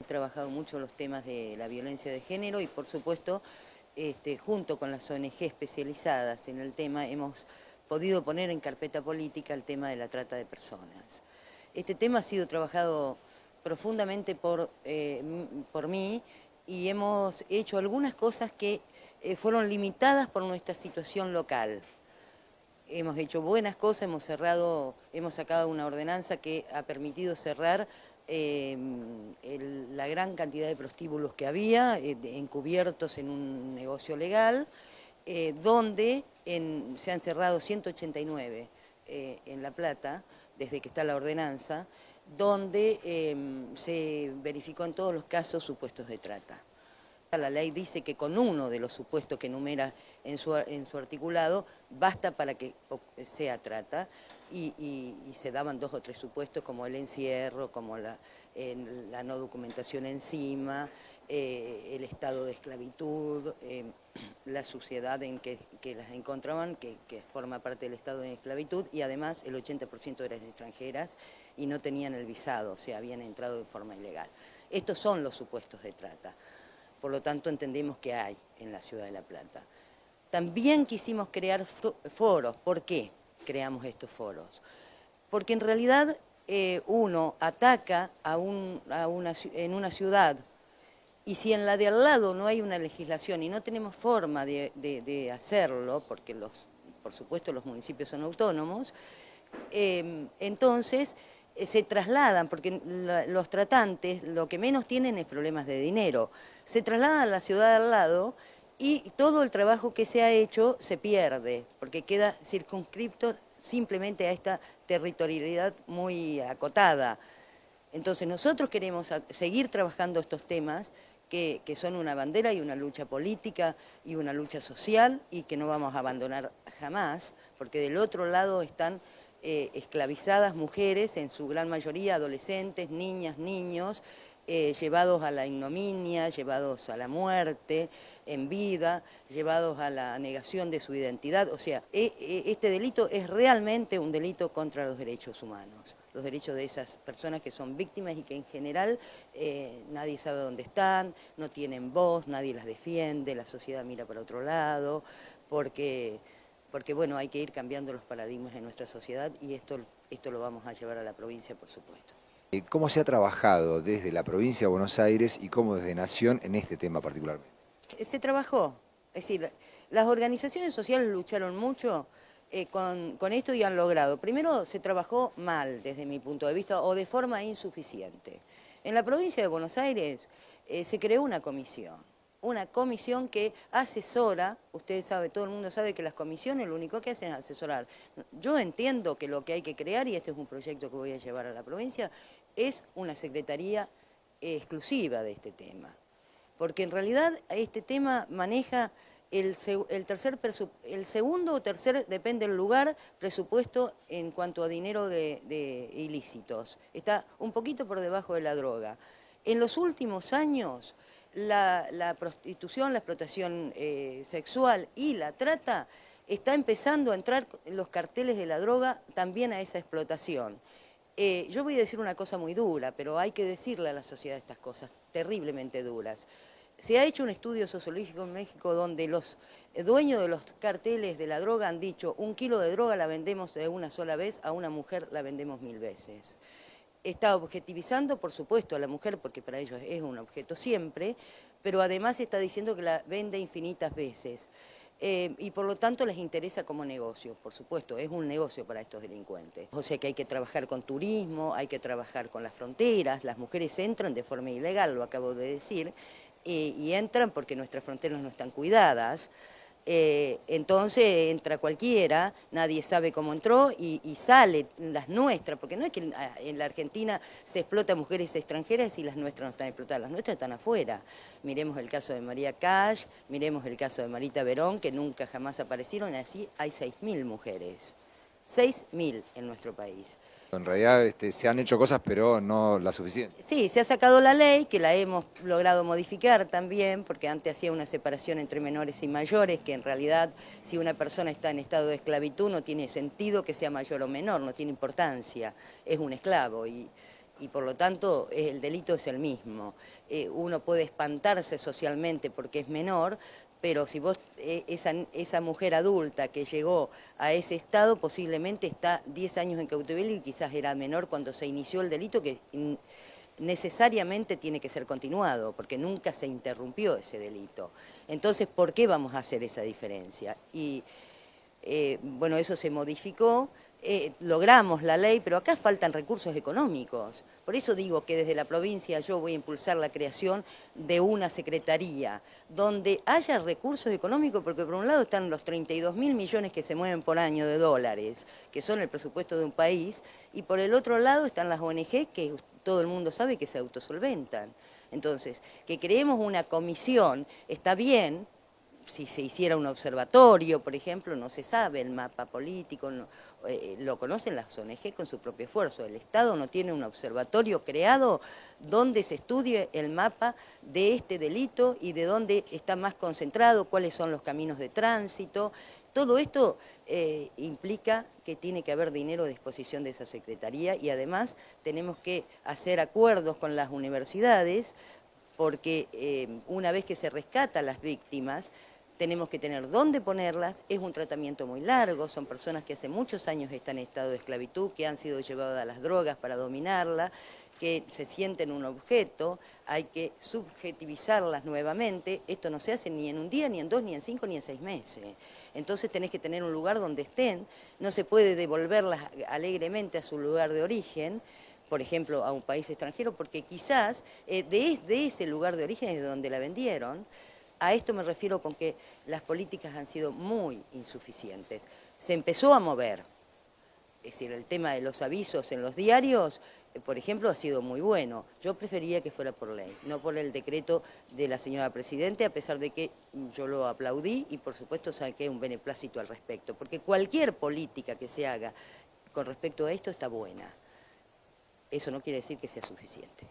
trabajado mucho los temas de la violencia de género y por supuesto, junto con las ONG especializadas en el tema, hemos podido poner en carpeta política el tema de la trata de personas. Este tema ha sido trabajado profundamente por mí y hemos hecho algunas cosas que fueron limitadas por nuestra situación local. Hemos hecho buenas cosas, hemos sacado una ordenanza que ha permitido cerrar la gran cantidad de prostíbulos que había, encubiertos en un negocio legal, donde se han cerrado 189 en La Plata, desde que está la ordenanza, donde se verificó en todos los casos supuestos de trata. La ley dice que con uno de los supuestos que enumera en su articulado basta para que sea trata y se daban 2 o 3 supuestos como el encierro, como la no documentación encima, el estado de esclavitud, la suciedad en que las encontraban, que forma parte del estado de esclavitud, y además el 80% eran extranjeras y no tenían el visado, o sea, habían entrado de forma ilegal. Estos son los supuestos de trata. Por lo tanto, entendemos que hay en la ciudad de La Plata. También quisimos crear foros. ¿Por qué creamos estos foros? Porque en realidad uno ataca en una ciudad y si en la de al lado no hay una legislación y no tenemos forma de hacerlo, porque por supuesto los municipios son autónomos, entonces se trasladan, porque los tratantes lo que menos tienen es problemas de dinero, se trasladan a la ciudad de al lado y todo el trabajo que se ha hecho se pierde, porque queda circunscripto simplemente a esta territorialidad muy acotada. Entonces nosotros queremos seguir trabajando estos temas que son una bandera y una lucha política y una lucha social y que no vamos a abandonar jamás, porque del otro lado están esclavizadas mujeres, en su gran mayoría adolescentes, niñas, niños, llevados a la ignominia, llevados a la muerte en vida, llevados a la negación de su identidad. O sea, este delito es realmente un delito contra los derechos humanos, los derechos de esas personas que son víctimas y que en general nadie sabe dónde están, no tienen voz, nadie las defiende, la sociedad mira para otro lado, porque bueno, hay que ir cambiando los paradigmas en nuestra sociedad y esto lo vamos a llevar a la provincia, por supuesto. ¿Cómo se ha trabajado desde la provincia de Buenos Aires y cómo desde Nación en este tema particularmente? Se trabajó, es decir, las organizaciones sociales lucharon mucho con esto y han logrado. Primero se trabajó mal desde mi punto de vista o de forma insuficiente. En la provincia de Buenos Aires se creó una comisión que asesora. Ustedes saben, todo el mundo sabe que las comisiones lo único que hacen es asesorar. Yo entiendo que lo que hay que crear, y este es un proyecto que voy a llevar a la provincia, es una secretaría exclusiva de este tema. Porque en realidad este tema maneja el segundo o tercer, depende del lugar, presupuesto en cuanto a dinero de ilícitos. Está un poquito por debajo de la droga. En los últimos años, la prostitución, la explotación sexual y la trata está empezando a entrar en los carteles de la droga también a esa explotación. Yo voy a decir una cosa muy dura, pero hay que decirle a la sociedad estas cosas terriblemente duras. Se ha hecho un estudio sociológico en México donde los dueños de los carteles de la droga han dicho: 1 kilo de droga la vendemos de una sola vez, a una mujer la vendemos 1000 veces. Está objetivizando, por supuesto, a la mujer, porque para ellos es un objeto siempre, pero además está diciendo que la vende infinitas veces. Y por lo tanto les interesa como negocio, por supuesto, es un negocio para estos delincuentes. O sea que hay que trabajar con turismo, hay que trabajar con las fronteras, las mujeres entran de forma ilegal, lo acabo de decir, y entran porque nuestras fronteras no están cuidadas. Entonces entra cualquiera, nadie sabe cómo entró y sale las nuestras, porque no es que en la Argentina se explota a mujeres extranjeras y las nuestras no están explotadas, las nuestras están afuera. Miremos el caso de María Cash, miremos el caso de Marita Verón, que nunca jamás aparecieron, y así hay 6000 mujeres, 6000 en nuestro país. En realidad se han hecho cosas, pero no las suficientes. Sí, se ha sacado la ley, que la hemos logrado modificar también, porque antes hacía una separación entre menores y mayores, que en realidad si una persona está en estado de esclavitud no tiene sentido que sea mayor o menor, no tiene importancia, es un esclavo. y por lo tanto el delito es el mismo. Uno puede espantarse socialmente porque es menor, pero si vos, esa mujer adulta que llegó a ese estado posiblemente está 10 años en cautiverio y quizás era menor cuando se inició el delito, que necesariamente tiene que ser continuado, porque nunca se interrumpió ese delito. Entonces, ¿por qué vamos a hacer esa diferencia? Y bueno, eso se modificó, logramos la ley, pero acá faltan recursos económicos. Por eso digo que desde la provincia yo voy a impulsar la creación de una secretaría donde haya recursos económicos, porque por un lado están los 32.000 millones que se mueven por año de dólares, que son el presupuesto de un país, y por el otro lado están las ONG que todo el mundo sabe que se autosolventan. Entonces, que creemos una comisión está bien. Si se hiciera un observatorio, por ejemplo, no se sabe el mapa político, no, lo conocen las ONG con su propio esfuerzo. El Estado no tiene un observatorio creado donde se estudie el mapa de este delito y de dónde está más concentrado, cuáles son los caminos de tránsito. Todo esto implica que tiene que haber dinero a disposición de esa Secretaría y además tenemos que hacer acuerdos con las universidades porque una vez que se rescata a las víctimas, tenemos que tener dónde ponerlas, es un tratamiento muy largo, son personas que hace muchos años están en estado de esclavitud, que han sido llevadas a las drogas para dominarla, que se sienten un objeto, hay que subjetivizarlas nuevamente, esto no se hace ni en un día, ni en 2, ni en 5, ni en 6 meses. Entonces tenés que tener un lugar donde estén, no se puede devolverlas alegremente a su lugar de origen, por ejemplo, a un país extranjero, porque quizás de ese lugar de origen es de donde la vendieron. A esto me refiero con que las políticas han sido muy insuficientes. Se empezó a mover, es decir, el tema de los avisos en los diarios, por ejemplo, ha sido muy bueno. Yo prefería que fuera por ley, no por el decreto de la señora Presidente, a pesar de que yo lo aplaudí y por supuesto saqué un beneplácito al respecto, porque cualquier política que se haga con respecto a esto está buena. Eso no quiere decir que sea suficiente.